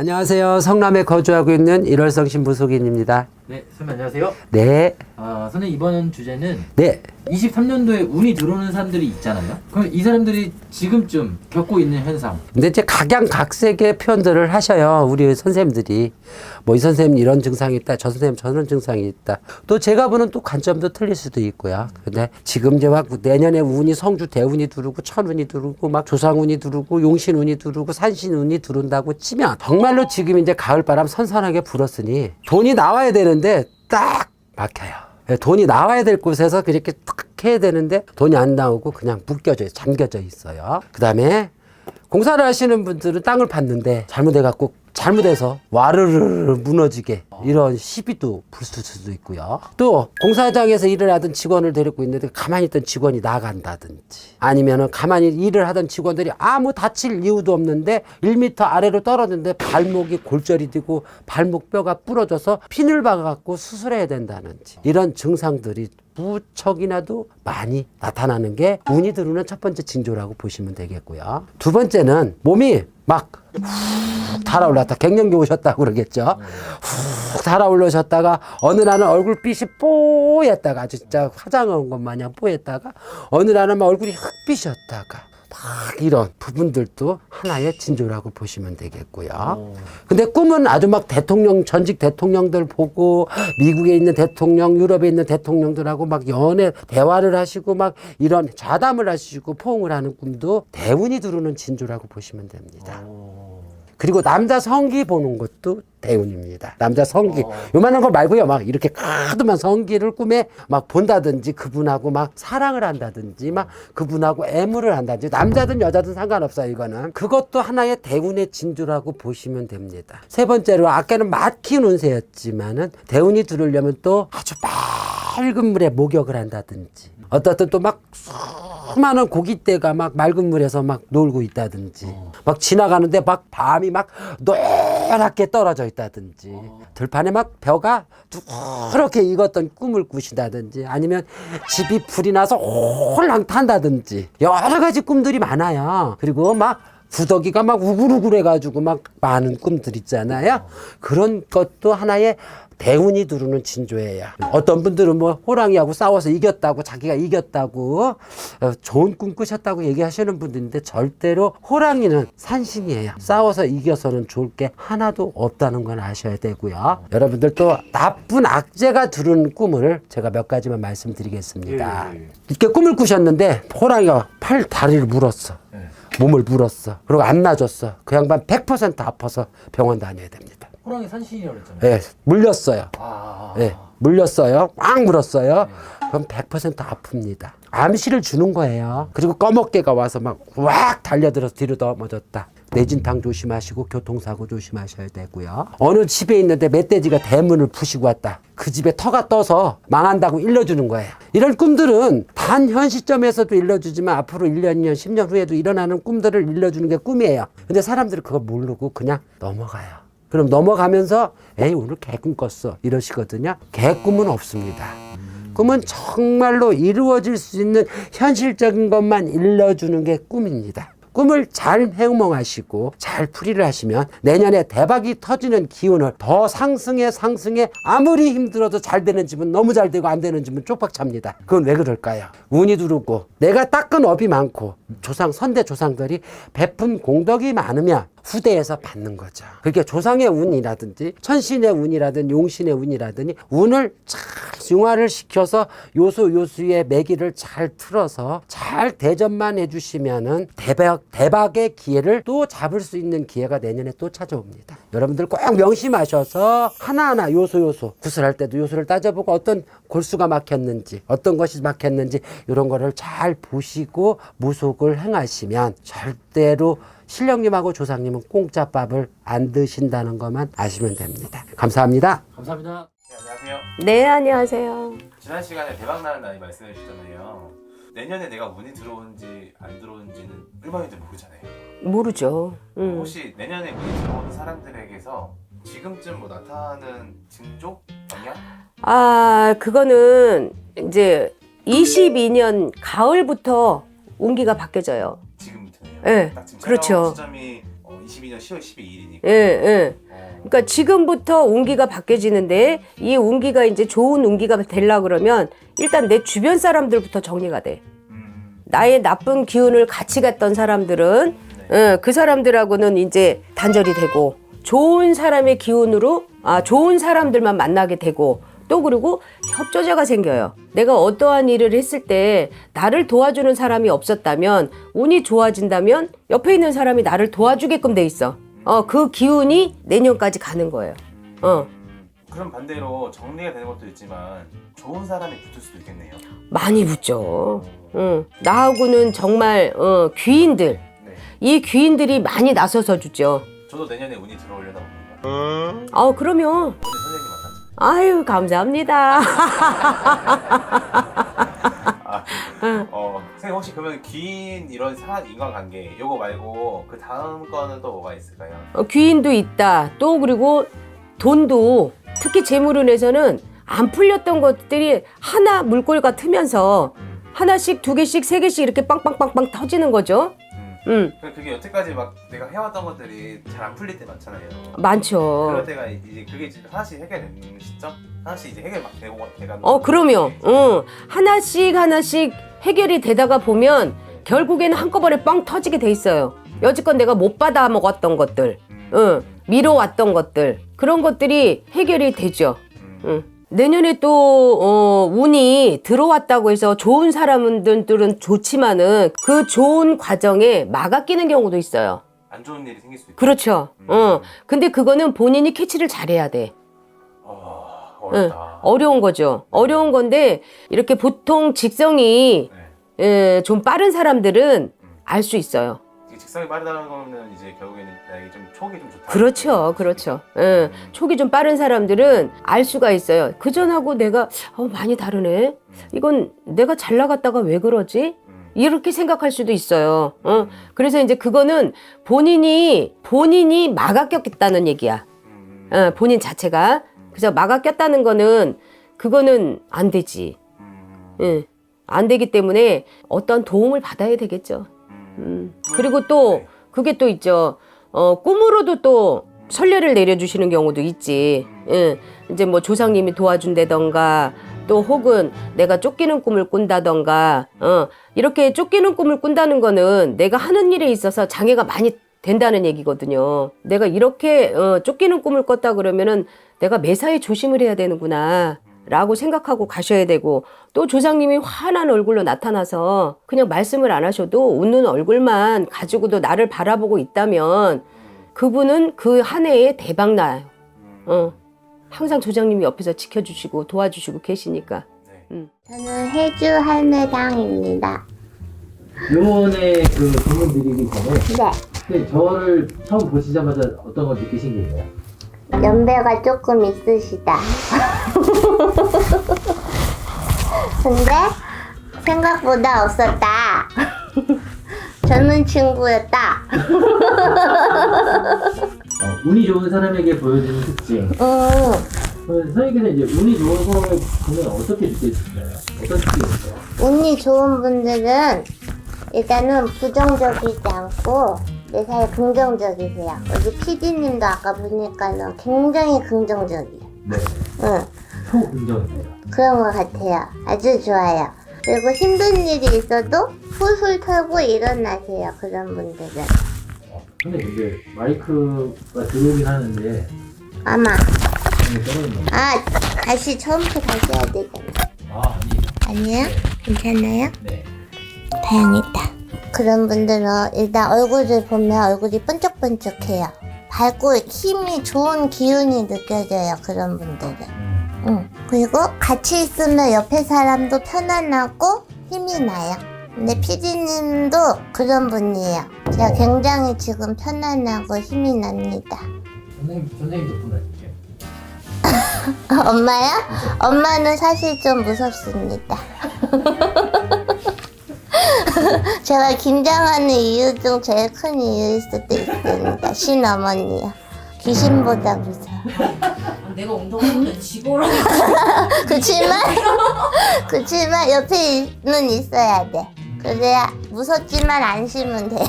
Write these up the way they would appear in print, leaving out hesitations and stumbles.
안녕하세요. 성남에 거주하고 있는 일월성 신부속인입니다. 네, 선생님 안녕하세요. 네. 선생님 이번 주제는 네. 23년도에 운이 들어오는 사람들이 있잖아요. 그럼 이 사람들이 지금쯤 겪고 있는 현상. 근데 이제 각양각색의 표현들을 하셔요. 우리 선생님들이. 뭐 이 선생님 이런 증상이 있다. 저 선생님 저런 증상이 있다. 또 제가 보는 또 관점도 틀릴 수도 있고요. 근데 지금 이제 막 내년에 운이 성주 대운이 들어오고 천운이 들어오고 막 조상운이 들어오고 용신운이 들어오고 산신운이 들어온다고 치면 정말로 지금 이제 가을바람 선선하게 불었으니 돈이 나와야 되는데 딱 막혀요. 돈이 나와야 될 곳에서 그렇게 탁 해야 되는데 돈이 안 나오고 그냥 묶여져 잠겨져 있어요. 그 다음에 공사를 하시는 분들은 땅을 팠는데 잘못해서 와르르 무너지게 이런 시비도 불 수도 있고요. 또 공사장에서 일을 하던 직원을 데리고 있는데 가만히 있던 직원이 나간다든지 아니면은 가만히 일을 하던 직원들이 아무 다칠 이유도 없는데 1m 아래로 떨어졌는데 발목이 골절이 되고 발목 뼈가 부러져서 핀을 박아갖고 수술해야 된다든지 이런 증상들이 무척이나도 많이 나타나는 게 운이 들어오는 첫 번째 징조라고 보시면 되겠고요. 두 번째는 몸이 막 훅 달아올랐다. 갱년기 오셨다고 그러겠죠. 훅 달아올르셨다가 어느 날은 얼굴빛이 뽀였다가 진짜 화장한 것 마냥 뽀였다가 어느 날은 막 얼굴이 흑빛이었다가 막 이런 부분들도 하나의 징조라고 보시면 되겠고요. 근데 꿈은 아주 막 대통령, 전직 대통령들 보고 미국에 있는 대통령, 유럽에 있는 대통령들하고 막 대화를 하시고 막 이런 좌담을 하시고 포옹을 하는 꿈도 대운이 들어오는 징조라고 보시면 됩니다. 그리고 남자 성기 보는 것도 대운입니다. 남자 성기. 요만한 거 말고요. 막 이렇게 카드만 성기를 꿈에 막 본다든지 그분하고 막 사랑을 한다든지 막 그분하고 애무를 한다든지 남자든 여자든 상관없어요. 이거는. 그것도 하나의 대운의 징조라고 보시면 됩니다. 세 번째로 아까는 막힌 운세였지만은 대운이 들어오려면 또 아주 맑은 물에 목욕을 한다든지 어떤 또 막 수많은 고깃대가 막 맑은 물에서 막 놀고 있다든지 막 지나가는데 막 밤이 막 노랗게 떨어져 있다든지 들판에 막 벼가 두껍게 익었던 꿈을 꾸신다든지 아니면 집이 불이 나서 홀랑 탄다든지 여러 가지 꿈들이 많아요. 그리고 막 구더기가 막 우글우글해가지고 막 많은 꿈들 있잖아요. 그런 것도 하나의 대운이 들어오는 징조예요. 어떤 분들은 뭐 호랑이하고 싸워서 이겼다고 자기가 이겼다고 좋은 꿈 꾸셨다고 얘기하시는 분들인데 절대로 호랑이는 산신이에요. 싸워서 이겨서는 좋을 게 하나도 없다는 건 아셔야 되고요. 여러분들 또 나쁜 악재가 들어오는 꿈을 제가 몇 가지만 말씀드리겠습니다. 이렇게 꿈을 꾸셨는데 호랑이가 다리를 물었어. 몸을 물었어. 그리고 안 놔줬어. 그 양반 100% 아파서 병원 다녀야 됩니다. 호랑이 산신이라고 그랬잖아요. 네, 물렸어요. 네, 물렸어요. 꽉 물었어요. 그럼 100% 아픕니다. 암시를 주는 거예요. 그리고 꺼먹개가 와서 막 왁 달려들어서 뒤로 넘어졌다. 내진탕 조심하시고 교통사고 조심하셔야 되고요. 어느 집에 있는데 멧돼지가 대문을 부시고 왔다. 그 집에 터가 떠서 망한다고 일러주는 거예요. 이런 꿈들은 단 현 시점에서도 일러주지만 앞으로 1년, 2년, 10년 후에도 일어나는 꿈들을 일러주는 게 꿈이에요. 근데 사람들이 그거 모르고 그냥 넘어가요. 그럼 넘어가면서 에이 오늘 개꿈 꿨어 이러시거든요. 개꿈은 없습니다. 꿈은 정말로 이루어질 수 있는 현실적인 것만 일러주는 게 꿈입니다. 꿈을 잘 해몽하시고 잘 풀이를 하시면 내년에 대박이 터지는 기운을 더 상승해 아무리 힘들어도 잘 되는 집은 너무 잘 되고 안 되는 집은 쪽박찹니다. 그건 왜 그럴까요? 운이 들어오고 내가 닦은 업이 많고 선대 조상들이 베푼 공덕이 많으면 후대에서 받는 거죠. 그게 조상의 운이라든지 천신의 운이라든지 용신의 운이라든지 운을 잘 융화를 시켜서 요소의 매기를 잘 틀어서 잘 대접만 해주시면은 대박의 기회를 또 잡을 수 있는 기회가 내년에 또 찾아옵니다. 여러분들 꼭 명심하셔서 하나하나 요소 구슬할 때도 요소를 따져보고 어떤 골수가 막혔는지 어떤 것이 막혔는지 이런 거를 잘 보시고 무속을 행하시면 절대로 신령님하고 조상님은 공짜밥을 안 드신다는 것만 아시면 됩니다. 감사합니다. 감사합니다. 네, 안녕하세요. 네, 안녕하세요. 지난 시간에 대박나는 나이 말씀해 주셨잖아요. 내년에 내가 운이 들어오는지 안 들어오는지는 일반인들 모르잖아요. 모르죠. 혹시 내년에 운이 들어오는 사람들에게서 지금쯤 뭐 나타나는 징조? 영향? 그거는 이제 22년 가을부터 운기가 바뀌어져요. 지금부터요? 네, 딱 지금 그렇죠. 촬영 시점이 22년 10월 12일이니까. 예, 예. 그러니까 지금부터 운기가 바뀌어지는데 이 운기가 이제 좋은 운기가 되려 그러면 일단 내 주변 사람들부터 정리가 돼. 나의 나쁜 기운을 같이 갔던 사람들은 그 사람들하고는 이제 단절이 되고 좋은 사람의 기운으로 좋은 사람들만 만나게 되고 또 그리고 협조자가 생겨요. 내가 어떠한 일을 했을 때 나를 도와주는 사람이 없었다면 운이 좋아진다면 옆에 있는 사람이 나를 도와주게끔 돼 있어. 그 기운이 내년까지 가는 거예요. 그럼 반대로 정리가 되는 것도 있지만 좋은 사람이 붙을 수도 있겠네요. 많이 붙죠. 나하고는 정말 귀인들. 네. 이 귀인들이 많이 나서서 주죠. 저도 내년에 운이 들어오려다 봅니다. 그러면 오늘 선생님 만났죠. 아유 감사합니다. 선생님 혹시 그러면 귀인 이런 인간관계 요거 말고 그 다음 거는 또 뭐가 있을까요? 귀인도 있다. 또 그리고 돈도 특히 재물운에서는 안 풀렸던 것들이 하나 물꼬리 같으면서 하나씩 두 개씩 세 개씩 이렇게 빵빵빵빵 터지는 거죠. 그게 여태까지 막 내가 해왔던 것들이 잘 안 풀릴 때 많잖아요. 많죠. 그럴 때가 이제 그게 지금 하나씩 해결되는 시점? 하나씩 이제 해결 막 되고 돼가는 그러면 하나씩 해결이 되다가 보면 결국에는 한꺼번에 빵 터지게 돼 있어요. 여지껏 내가 못 받아 먹었던 것들, 미뤄왔던 것들, 그런 것들이 해결이 되죠. 내년에 또 운이 들어왔다고 해서 좋은 사람들은 좋지만은 그 좋은 과정에 막아 끼는 경우도 있어요. 안 좋은 일이 생길 수도 있고. 그렇죠. 근데 그거는 본인이 캐치를 잘해야 돼. 어렵다. 어려운 거죠. 어려운 건데 이렇게 보통 직성이 좀 빠른 사람들은 알 수 있어요. 직성이 빠르다는 거는 이제 결국에는 나에게 좀 촉이 좀 좋다. 그렇죠. 촉이 좀 빠른 사람들은 알 수가 있어요. 그전하고 내가 많이 다르네. 이건 내가 잘 나갔다가 왜 그러지? 이렇게 생각할 수도 있어요. 그래서 이제 그거는 본인이 막아 꼈다는 얘기야. 본인 자체가. 그래서 막아 꼈다는 거는 그거는 안 되지. 안 되기 때문에 어떤 도움을 받아야 되겠죠. 그리고 또 그게 또 있죠. 꿈으로도 또 선례를 내려주시는 경우도 있지. 이제 뭐 조상님이 도와준다던가 또 혹은 내가 쫓기는 꿈을 꾼다던가 이렇게 쫓기는 꿈을 꾼다는 거는 내가 하는 일에 있어서 장애가 많이 된다는 얘기거든요. 내가 이렇게 쫓기는 꿈을 꿨다 그러면은 내가 매사에 조심을 해야 되는구나 라고 생각하고 가셔야 되고 또 조상님이 환한 얼굴로 나타나서 그냥 말씀을 안 하셔도 웃는 얼굴만 가지고도 나를 바라보고 있다면 그분은 그 한 해에 대박 나요. 항상 조상님이 옆에서 지켜주시고 도와주시고 계시니까. 저는 혜주 할매당입니다. 요번에 그 질문 드리기 전에 네. 근데 저를 처음 보시자마자 어떤 걸 느끼신 게 있나요? 연배가 조금 있으시다. 근데 생각보다 없었다. 젊은 친구였다. 운이 좋은 사람에게 보여주는 특징. 선생님께서 이제 운이 좋은 사람을 보면 어떻게 느껴지시나요? 어떤 특징이 있어요? 운이 좋은 분들은 일단은 부정적이지 않고 매사에 긍정적이세요. 여기 PD님도 아까 보니까는 굉장히 긍정적이에요. 네. 응, 초긍정이세요. 그런 것 같아요. 아주 좋아요. 그리고 힘든 일이 있어도 훌훌 털고 일어나세요. 그런 분들은. 근데 이제 마이크가 들어오긴 하는데 아마 방에 떨어진 거. 다시 처음부터 다시 해야 되잖아. 아니. 아니에요? 괜찮아요? 네. 다행이다. 그런 분들은 일단 얼굴을 보면 얼굴이 번쩍번쩍해요. 밝고 힘이 좋은 기운이 느껴져요. 그런 분들은. 그리고 같이 있으면 옆에 사람도 편안하고 힘이 나요. 근데 PD님도 그런 분이에요. 제가 굉장히 지금 편안하고 힘이 납니다. 선생님 덕분에 할게요. 엄마요? 엄마는 사실 좀 무섭습니다. 제가 긴장하는 이유 중 제일 큰 이유일 수도 있습니다. 신어머니요. 귀신보다 무서워. 내가 운동하면 지고라고. 그치만 옆에는 있어야 돼. 그래야 무섭지만 안심은 돼요.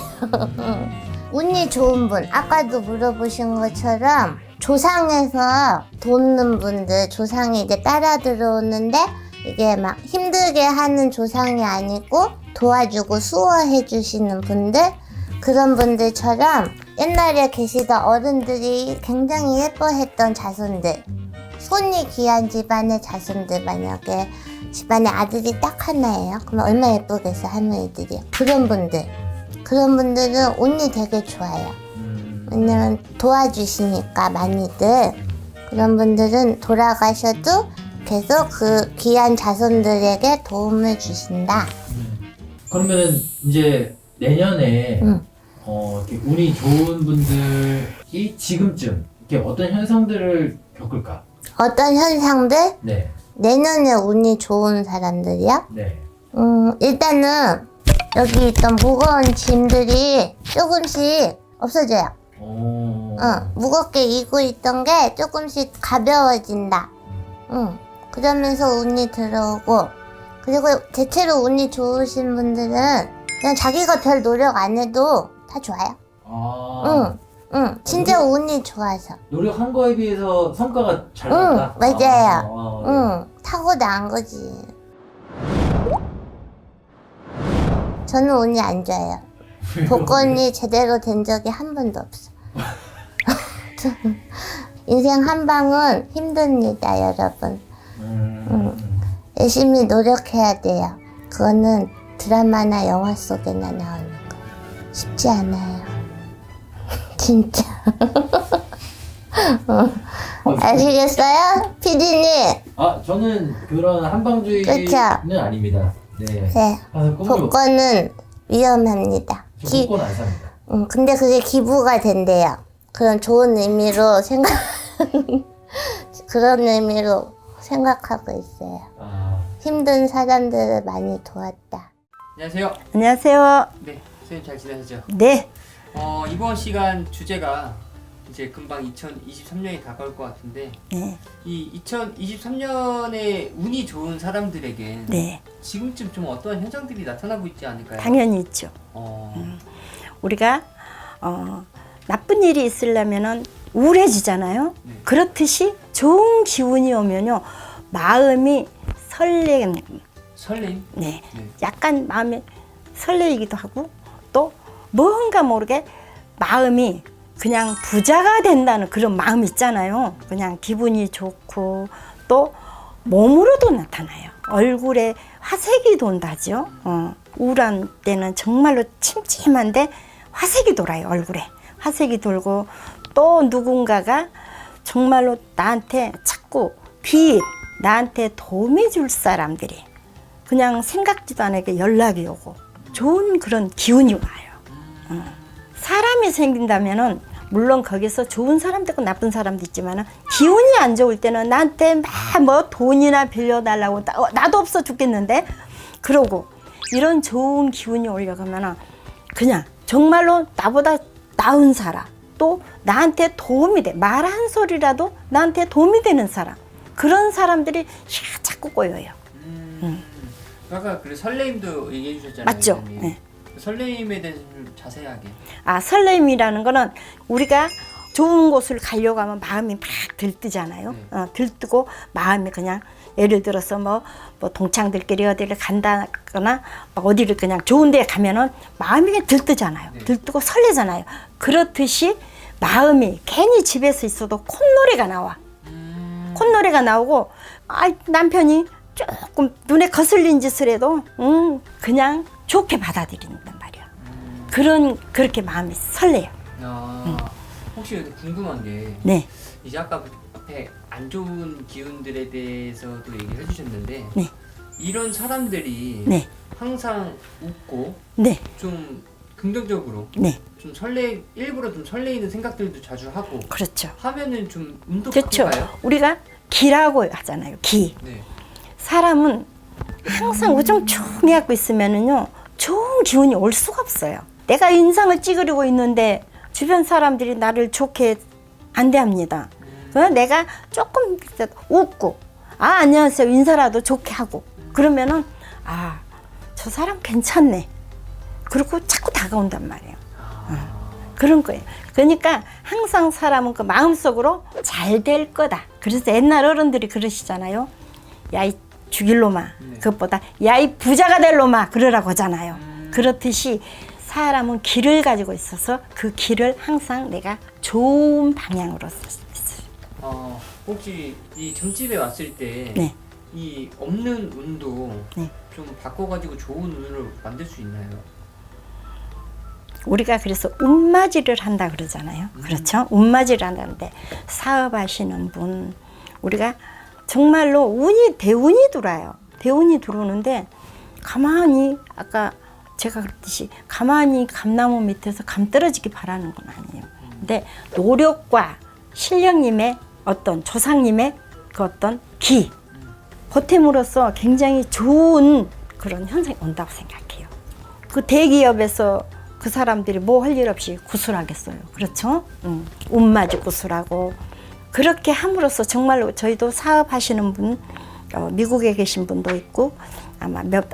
운이 좋은 분, 아까도 물어보신 것처럼 조상에서 돕는 분들, 조상이 이제 따라 들어오는데 이게 막 힘들게 하는 조상이 아니고 도와주고 수호해 주시는 분들, 그런 분들처럼 옛날에 계시던 어른들이 굉장히 예뻐했던 자손들, 손이 귀한 집안의 자손들, 만약에 집안에 아들이 딱 하나예요. 그러면 얼마나 예쁘겠어, 할머니들이. 그런 분들은 운이 되게 좋아요. 왜냐면 도와주시니까 많이들. 그런 분들은 돌아가셔도 계속 그 귀한 자손들에게 도움을 주신다. 그러면 이제 내년에 이렇게 운이 좋은 분들이 지금쯤 이렇게 어떤 현상들을 겪을까? 어떤 현상들? 네. 내년에 운이 좋은 사람들이요? 네. 일단은 여기 있던 무거운 짐들이 조금씩 없어져요. 무겁게 이고 있던 게 조금씩 가벼워진다. 그러면서 운이 들어오고, 그리고 대체로 운이 좋으신 분들은 그냥 자기가 별 노력 안 해도 다 좋아요. 진짜 운이 좋아서. 노력한 거에 비해서 성과가 잘 나온다? 맞아요. 타고난 거지. 저는 운이 안 좋아요. 복권이 제대로 된 적이 한 번도 없어. 인생 한 방은 힘듭니다, 여러분. 열심히 노력해야 돼요. 그거는 드라마나 영화 속에나 나오는 거. 쉽지 않아요. 진짜. 아시겠어요? 피디님. 저는 그런 한방주의는 그쵸? 아닙니다. 네. 네. 가서 꿈을 복권은 위험합니다. 저 복권 안 삽니다. 근데 그게 기부가 된대요. 그런 좋은 의미로 그런 의미로 생각하고 있어요. 힘든 사람들을 많이 도왔다. 안녕하세요. 안녕하세요. 네, 선생님 잘 지내시죠? 네. 이번 시간 주제가 이제 금방 2023년이 다가올 것 같은데 네. 이 2023년에 운이 좋은 사람들에게 네. 지금쯤 좀 어떠한 현상들이 나타나고 있지 않을까요? 당연히 있죠. 우리가 나쁜 일이 있으려면은 우울해지잖아요. 네. 그렇듯이 좋은 기운이 오면요, 마음이 설레는. 설레임? 네. 네. 약간 마음이 설레이기도 하고, 또 뭔가 모르게 마음이 그냥 부자가 된다는 그런 마음 있잖아요. 그냥 기분이 좋고, 또 몸으로도 나타나요. 얼굴에 화색이 돈다죠. 우울한 때는 정말로 침침한데 화색이 돌아요. 얼굴에 화색이 돌고, 또 누군가가 정말로 나한테 자꾸 나한테 도움이 줄 사람들이 그냥 생각지도 않게 연락이 오고 좋은 그런 기운이 와요. 사람이 생긴다면은 물론 거기서 좋은 사람도 있고 나쁜 사람도 있지만 기운이 안 좋을 때는 나한테 막 뭐 돈이나 빌려달라고 나도 없어 죽겠는데, 그러고 이런 좋은 기운이 오려면 그냥 정말로 나보다 나은 사람, 또 나한테 도움이 돼, 말 한 소리라도 나한테 도움이 되는 사람, 그런 사람들이 자꾸 꼬여요. 아까 그 설레임도 얘기해 주셨잖아요. 맞죠? 선생님. 네. 설레임에 대해서 좀 자세하게. 설렘이라는 거는 우리가 좋은 곳을 가려고 하면 마음이 막 들뜨잖아요. 들뜨고 마음이 그냥, 예를 들어서 뭐 동창들끼리 어디를 간다거나 막 어디를 그냥 좋은 데 가면은 마음이 그냥 들뜨잖아요. 네. 들뜨고 설레잖아요. 그렇듯이 마음이 괜히 집에서 있어도 콧노래가 나와. 콧노래가 나오고, 남편이 조금 눈에 거슬린 짓을 해도 그냥 좋게 받아들인단 말이야. 그렇게 마음이 설레요. 혹시 여기 궁금한 게 네. 이제 아까 앞에 안 좋은 기운들에 대해서도 얘기를 해주셨는데 네. 이런 사람들이 네. 항상 웃고 네. 좀 긍정적으로 네. 좀 일부러 좀 설레이는 생각들도 자주 하고 그렇죠. 하면은 좀 운도 그렇죠. 큰가요? 우리가 기라고 하잖아요. 기. 네. 사람은 항상 우중충해갖고 있으면은요, 좋은 기운이 올 수가 없어요. 내가 인상을 찌그리고 있는데 주변 사람들이 나를 좋게 안 대합니다. 내가 조금 웃고, 안녕하세요 인사라도 좋게 하고, 그러면은 저 사람 괜찮네. 그리고 자꾸 다가온단 말이에요. 그런 거예요. 그러니까 항상 사람은 그 마음속으로 잘 될 거다. 그래서 옛날 어른들이 그러시잖아요. 야, 이 죽일 놈아. 그것보다 야, 이 부자가 될 놈아. 그러라고 하잖아요. 그렇듯이 사람은 길을 가지고 있어서 그 길을 항상 내가 좋은 방향으로 썼어요. 혹시 이 점집에 왔을 때 네. 이 없는 운도 네. 좀 바꿔가지고 좋은 운으로 만들 수 있나요? 우리가 그래서 운맞이를 한다 그러잖아요. 그렇죠? 운맞이를 한다는데 사업하시는 분 우리가 정말로 대운이 들어와요. 대운이 들어오는데 가만히 아까 제가 그랬듯이 가만히 감나무 밑에서 감 떨어지기 바라는 건 아니에요. 근데 노력과 신령님의 어떤 조상님의 그 어떤 기 보탬으로써 굉장히 좋은 그런 현상이 온다고 생각해요. 그 대기업에서 그 사람들이 뭐 할 일 없이 구슬하겠어요. 그렇죠? 운맞이 구슬하고 그렇게 함으로써 정말로 저희도 사업하시는 분 미국에 계신 분도 있고 아마 몇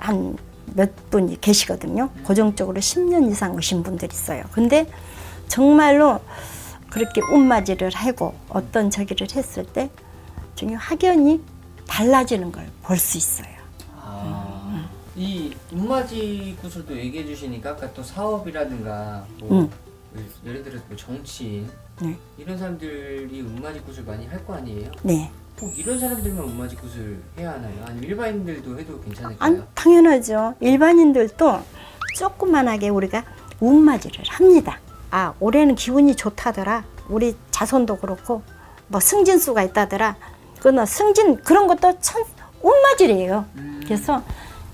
분이 계시거든요. 고정적으로 10년 이상 오신 분들이 있어요. 근데 정말로 그렇게 운맞이를 하고 어떤 저기를 했을 때 정말 확연히 달라지는 걸 볼 수 있어요. 이 운맞이 구슬도 얘기해 주시니까 아까 또 사업이라든가 뭐 예를 들어서 뭐 정치인 네. 이런 사람들이 운맞이 구슬 많이 할 거 아니에요? 네. 꼭 이런 사람들만 운맞이 구슬 해야 하나요? 아니면 일반인들도 해도 괜찮을까요? 당연하죠. 일반인들도 조그만하게 우리가 운맞이를 합니다. 아, 올해는 기운이 좋다더라. 우리 자손도 그렇고 뭐 승진수가 있다더라. 그러나 승진 그런 것도 참 운맞이래요. 그래서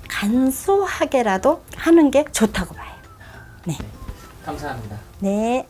간소하게라도 하는 게 좋다고 봐요. 네. 감사합니다. 네.